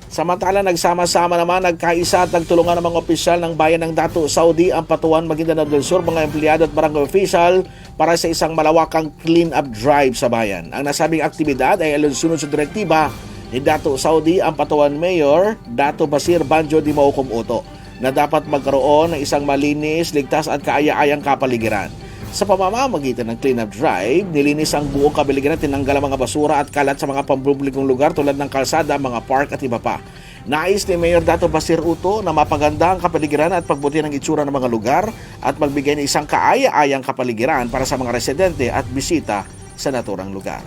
Samantala, nagsama-sama naman, nagkaisa at nagtulungan ng mga opisyal ng bayan ng Datu Saudi, Ampatuan, Maguindanao del Sur, mga empleyado at barangay official para sa isang malawakang clean-up drive sa bayan. Ang nasabing aktibidad ay alinsunod sa direktiba ni Datu Saudi, Ampatuan Mayor Dato Basir Banjo Di Maukom Uto na dapat magkaroon ng isang malinis, ligtas at kaaya-ayang kapaligiran. Sa pamamagitan ng clean-up drive, nilinis ang buong kapaligiran, tinanggal ang mga basura at kalat sa mga pampublikong lugar tulad ng kalsada, mga park at iba pa. Nais ni Mayor Dato Basir Uto na mapaganda ang kapaligiran at pagbuti ng itsura ng mga lugar at magbigay ng isang kaaya-ayang kapaligiran para sa mga residente at bisita sa naturang lugar.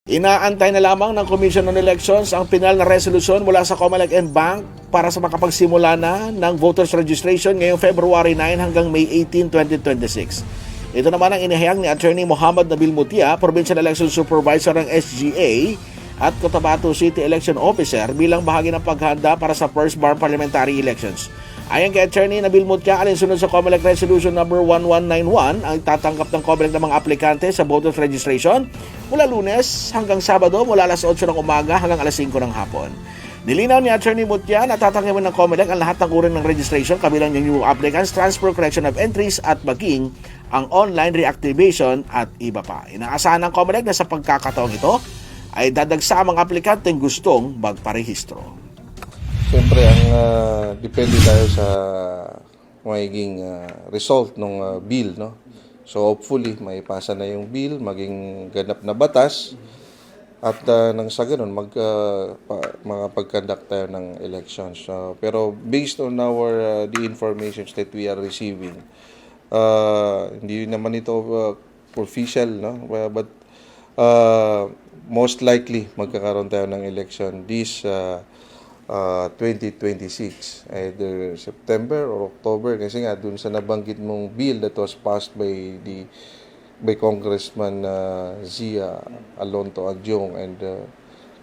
Inaantay na lamang ng Commission on Elections ang pinal na resolusyon mula sa COMELEC and Bank para sa makapagsimula na ng voters registration ngayong February 9 hanggang May 18, 2026. Ito naman ang inihayag ni Attorney Muhammad Nabil Mutia, Provincial Election Supervisor ng SGA at Cotabato City Election Officer bilang bahagi ng paghahanda para sa First Bar Parliamentary Elections. Ayon kay Attorney Nabil Mutia, alinsunod sa COMELEC Resolution number 1191, ang tatanggap ng COMELEC ng mga aplikante sa voters registration mula Lunes hanggang Sabado mula alas 8 ng umaga hanggang alas 5 ng hapon. Nilinaw ni Attorney Mutia na tatanggapin ng COMELEC ang lahat ng uri ng registration kabilang yung new applicants, transfer correction of entries at maging ang online reactivation at iba pa. Inaasahan ng COMELEC na sa pagkakataong ito ay dadagsa ang mga aplikanteng gustong magparehistro. Siyempre, depende tayo sa magiging result ng bill, no? So, hopefully, may pasa na yung bill, maging ganap na batas, at nang sa ganun, makapag-conduct tayo ng elections. Pero based on the information that we are receiving, hindi naman ito official, no? But most likely, magkakaroon tayo ng election this 2026, either September or October, kasi nga dun sa nabanggit mong bill that was passed by Congressman Zia Alonto Agyong and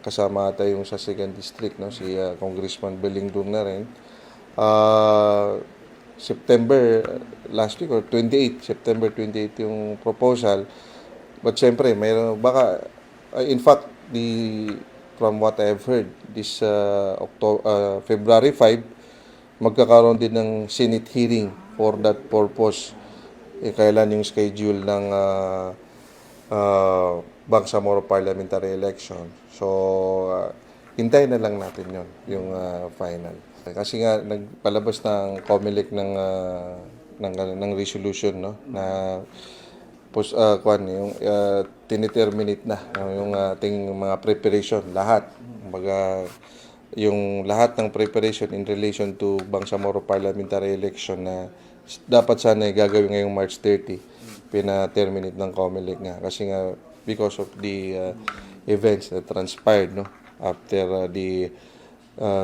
kasama ata yung sa 2nd District, no, si Congressman Belingdong na rin. September last week or 28, September 28 yung proposal. But siyempre, mayroon baka in fact from what I have heard, this February 5, magkakaroon din ng Senate hearing for that purpose. Kailan yung schedule ng Bangsamoro Parliamentary Election. So, hintayin na lang natin yung final. Kasi nga, nagpalabas ng COMELEC ng resolution, no, na yung tiniterminate na yung ating mga preparation, lahat. Kumbaga, yung lahat ng preparation in relation to Bangsamoro Parliamentary Election na dapat sana gagawin ngayong March 30, pina-terminate ng COMELEC nga. Kasi nga, because of the events that transpired, no, after the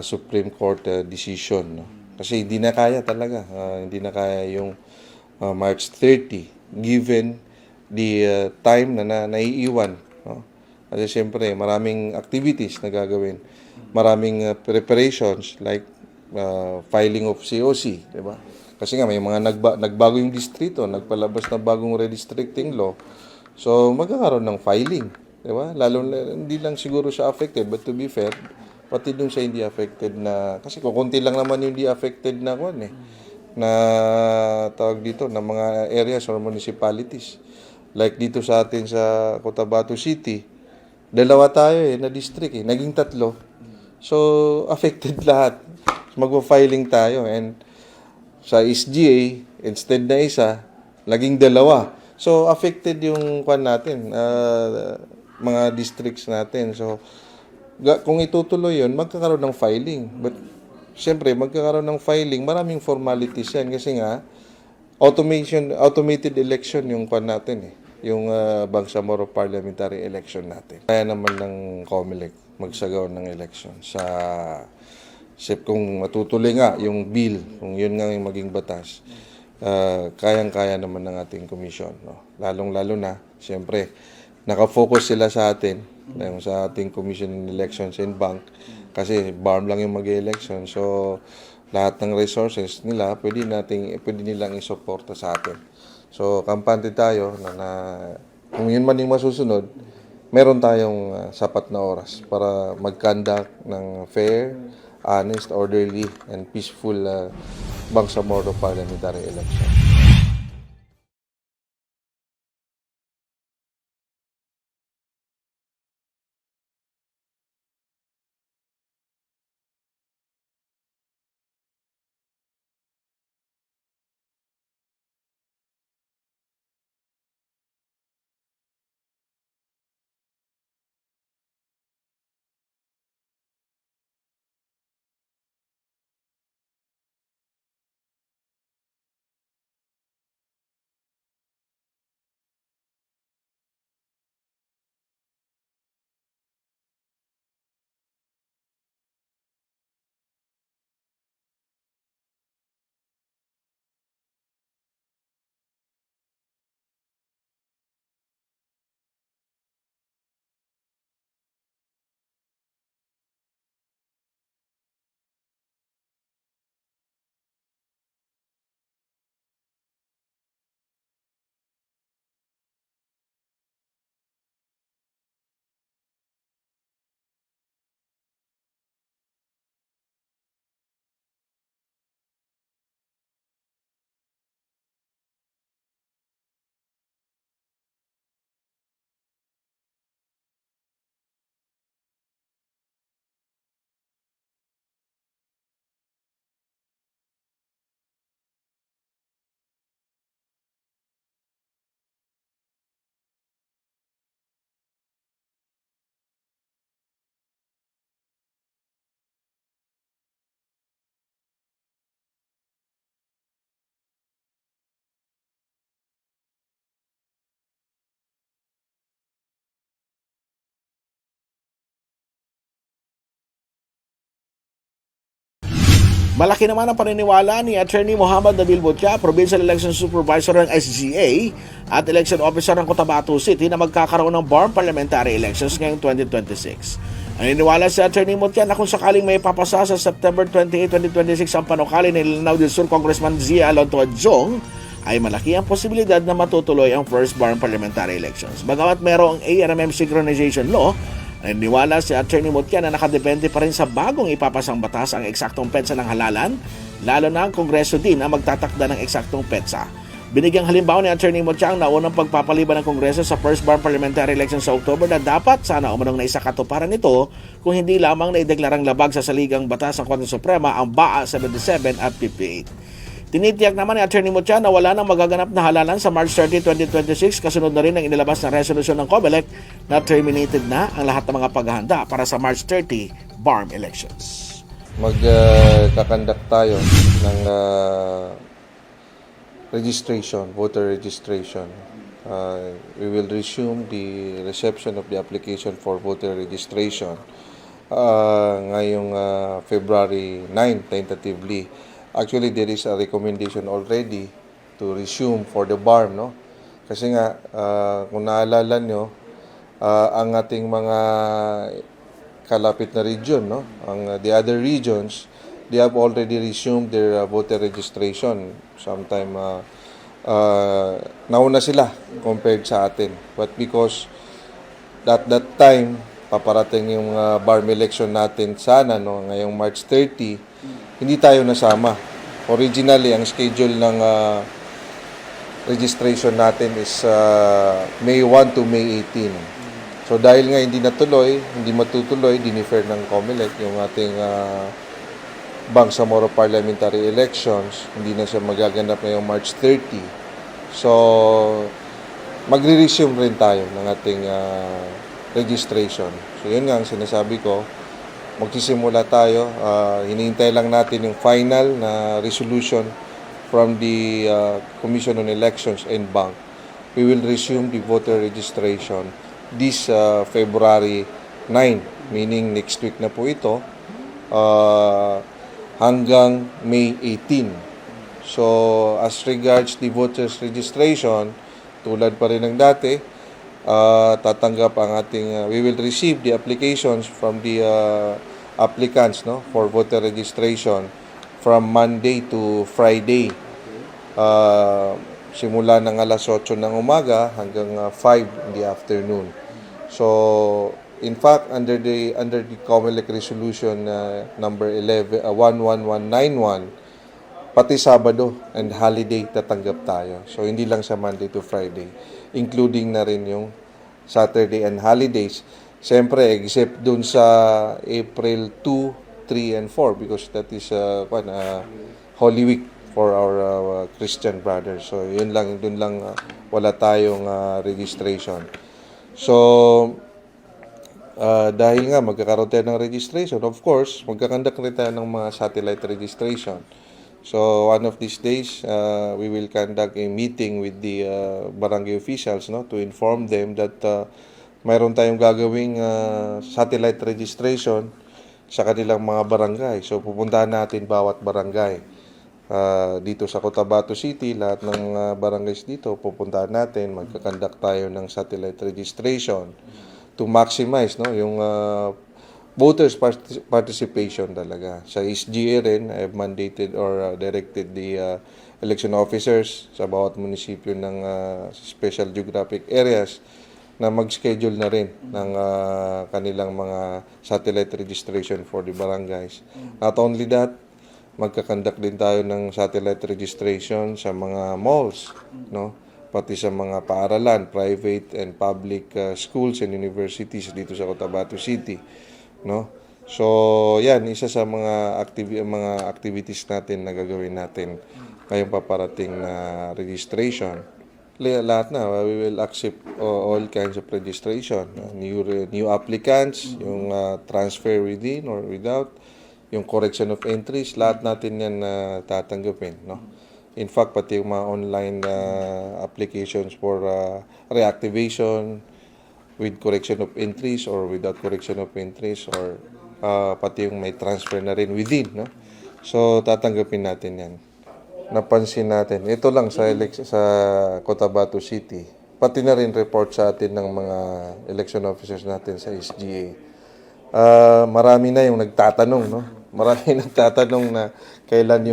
Supreme Court decision. No? Kasi hindi na kaya talaga. Hindi na kaya yung March 30, given the time na naiiwan, no? Kasi siyempre maraming activities na gagawin, maraming preparations like filing of COC, di ba? Kasi nga may mga nagbago yung distrito, nagpalabas na bagong redistricting law, so magkakaroon ng filing, di ba? Lalo hindi lang siguro siya affected, but to be fair, pati dun siya hindi affected na, kasi kukunti lang naman yung hindi affected na na tawag dito na mga areas or municipalities. Like dito sa atin sa Cotabato City, 2 tayo na district naging 3. So, affected lahat. Magpa-filing tayo and sa SGA, instead na isa, naging 2. So, affected yung natin, mga districts natin. So, kung itutuloy yun, magkakaroon ng filing. But, siyempre, magkakaroon ng filing, maraming formalities yan kasi nga, automated election yung kwan natin eh. Yung Bangsamoro parliamentary election natin. Kaya naman ng COMELEC magsagawa ng election kung matutuloy nga yung bill, kung yun nga yung maging batas, kayang-kaya naman ng ating komisyon. No? Lalong-lalo na, siyempre, nakafocus sila sa atin, sa ating Commission on Elections and Bank, kasi BARM lang yung mag-election. So, lahat ng resources nila, pwede nilang isuporta sa atin. So, kampante tayo na kung yun man yung masusunod, meron tayong sapat na oras para mag-conduct ng fair, honest, orderly, and peaceful Bangsamoro parliamentary election. Malaki naman ang paniniwala ni Attorney Muhammad Nabil Butya, Provincial Election Supervisor ng SGA at Election Officer ng Cotabato City na magkakaroon ng BARM Parliamentary Elections ngayong 2026. Naniniwala si Attorney Butya na kung sakaling may papasa sa September 28, 2026 ang panukali ni Lanao del Sur Congressman Zia Alonto Adjong, ay malaki ang posibilidad na matutuloy ang first BARM Parliamentary Elections. Bagamat mayroong ARMM Synchronization Law, naniniwala si Attorney Mutya na nakadepende pa rin sa bagong ipapasang batas ang eksaktong petsa ng halalan, lalo na ang Kongreso din ang magtatakda ng eksaktong petsa. Binigyang halimbawa ni Attorney Mutya ang naunang pagpapaliban ng Kongreso sa first BARM parliamentary election sa October na dapat sana umanong na isakatuparan nito kung hindi lamang na ideklarang labag sa saligang batas ng Korte Suprema ang BAA 77 at 58. Tinitiyak naman ni Attorney Mutya na wala nang magaganap na halalan sa March 30, 2026 kasunod na rin ang inilabas na resolusyon ng COMELEC na terminated na ang lahat ng mga paghahanda para sa March 30 BARM elections. Magkakandak tayo ng voter registration. We will resume the reception of the application for voter registration ngayong February 9 tentatively. Actually, there is a recommendation already to resume for the BARM, no? Kasi nga, kung naalala nyo, ang ating mga kalapit na region, no? The other regions, they have already resumed their voter registration. Sometime, nauna sila compared sa atin. But because at that time, paparating yung BARM election natin sana, no? Ngayong March 30, hindi tayo nasama. Originally, ang schedule ng registration natin is May 1 to May 18. So dahil nga hindi matutuloy, dinifer ng COMELEC yung ating Bangsamoro parliamentary elections. Hindi na siya magaganap ngayong March 30. So magre-resume rin tayo ng ating registration. So yun nga ang sinasabi ko. Magsisimula tayo, hinihintay lang natin yung final na resolution from the Commission on Elections and Bank, we will resume the voter registration this February 9, meaning next week na po ito, hanggang May 18. So, as regards the voters registration, tulad pa rin ng dati, tatanggap ang ating, we will receive the applications from the applicants, no, for voter registration from Monday to Friday. Simula ng alas 8 ng umaga hanggang 5 in the afternoon. So, in fact, under the COMELEC resolution number 11191, pati Sabado and holiday tatanggap tayo. So, hindi lang sa Monday to Friday, including na rin yung Saturday and holidays. Siyempre, except dun sa April 2, 3, and 4 because that is Holy Week for our Christian brothers. So, yun lang, dun lang wala tayong registration. So, dahil nga magkakaroon tayo ng registration, of course, magkakandak rin tayo ng mga satellite registration. So, one of these days, we will conduct a meeting with the barangay officials, no, to inform them that mayroon tayong gagawing satellite registration sa kanilang mga barangay. So, pupuntahan natin bawat barangay. Dito sa Cotabato City, lahat ng barangays dito, pupuntahan natin, magkakandak tayo ng satellite registration to maximize, no, yung voters participation talaga. Sa SGA rin, I have mandated or directed the election officers sa bawat munisipyo ng special geographic areas na mag-schedule na rin ng kanilang mga satellite registration for the barangays. Not only that, magkakandak din tayo ng satellite registration sa mga malls, no? Pati sa mga paaralan, private and public schools and universities dito sa Cotabato City, no? So, yan isa sa mga activities natin na gagawin natin ngayong paparating na registration. Lahat na, we will accept all kinds of registration. New applicants, yung transfer within or without, yung correction of entries, lahat natin yan tatanggapin, no? In fact, pati yung mga online applications for reactivation with correction of entries or without correction of entries or pati yung may transfer na rin within, no? So, tatanggapin natin yan. Napansin natin, ito lang sa Cotabato City, pati na rin report sa atin ng mga election officers natin sa SGA. Marami na yung nagtatanong, no? Marami nagtatanong na kailan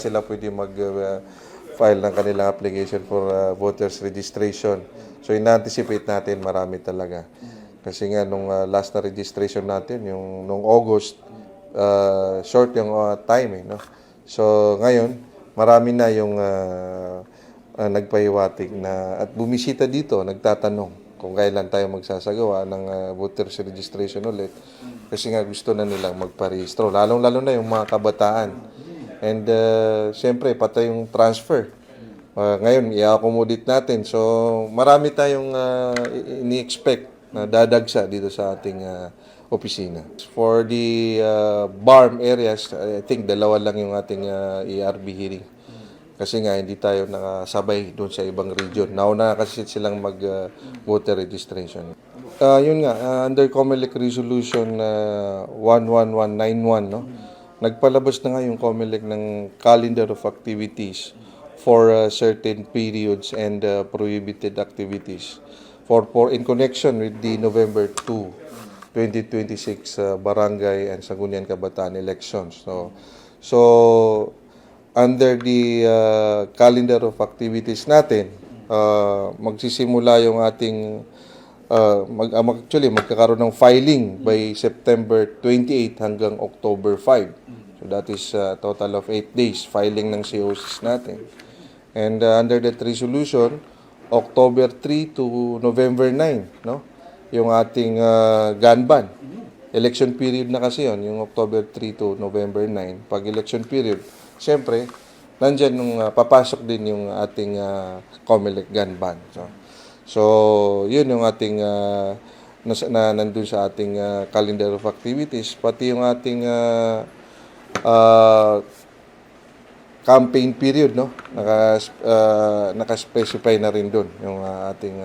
sila pwede mag-file ng kanilang application for voters registration. So, in-anticipate natin marami talaga. Kasi nga, nung last na registration natin, yung nung August, short yung time, no? So, ngayon, marami na yung nagpahiwatig na at bumisita dito, nagtatanong kung kailan tayo magsasagawa ng voters registration ulit. Kasi nga gusto na nilang magparehistro. Lalong-lalo na yung mga kabataan. And siyempre, pati yung transfer. Ngayon, i-accommodate natin. So, marami tayong ini-expect na dadagsa dito sa ating opisina. For the BARM areas, I think dalawa lang yung ating ERB hearing. Kasi nga, hindi tayo nakasabay doon sa ibang region. Nauna kasi silang mag-voter registration. Yun nga, under COMELEC Resolution 11191, no? Nagpalabas na nga yung COMELEC ng calendar of activities for certain periods and prohibited activities in connection with the November 2, 2026 Barangay and Sangguniang Kabataan elections. So under the calendar of activities natin, magsisimula yung ating magkakaroon ng filing by September 28 hanggang October 5. So that is a total of 8 days filing ng COCs natin. And under that resolution, October 3 to November 9, no? Yung ating gun ban. Election period na kasi yon, yung October 3 to November 9. Pag election period, siyempre, nandyan papasok din yung ating COMELEC gun ban. So yun yung ating nandun sa ating calendar of activities. Pati yung ating campaign period, no? Naka-specify na rin doon yung ating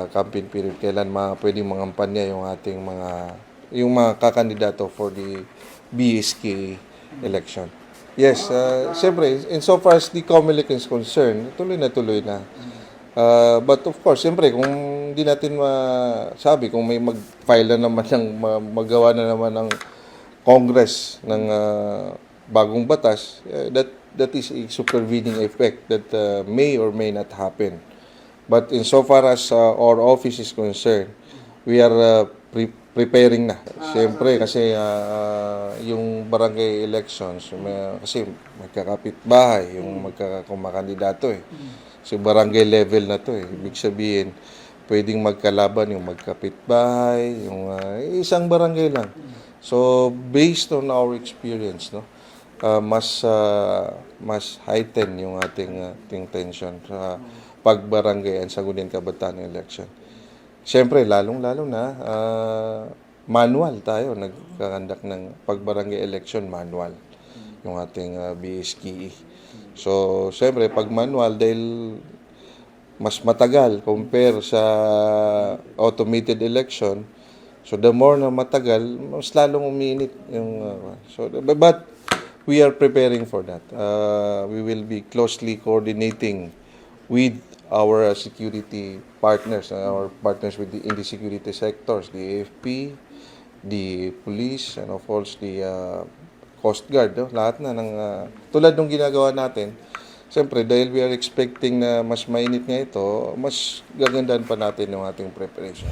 campaign period, kailan pwedeng mangampanya yung ating mga kakandidato for the BSK election. Yes, siyempre, insofar as the COMELEC is concerned, tuloy na. But of course, siyempre, kung hindi natin masabi, kung may mag-file na naman magawa na naman ng Congress ng bagong batas, that is a supervening effect that may or may not happen. But insofar as our office is concerned, we are preparing na. Siyempre, kasi yung barangay elections, kasi magkakapit-bahay, yung kumakandidato eh. So, barangay level na to eh. Ibig sabihin, pwedeng magkalaban yung magkapit-bahay, yung isang barangay lang. So, based on our experience, no, mas heighten yung ating tension sa pagbarangay sa Sangguniang Kabataan election. Siyempre, lalong-lalo na, manual tayo, nagkakandak ng pagbarangay election, manual, yung ating BSKE. So, siyempre, pag manual, dahil mas matagal compare sa automated election, so the more na matagal, mas lalong uminit yung, but we are preparing for that. We will be closely coordinating with our security partners, our partners in the security sectors, the AFP, the police, and of course the Coast Guard. No? Lahat na tulad ng ginagawa natin. Siyempre, dahil we are expecting na mas mainit nga ito, mas gagandahan pa natin yung ating preparation.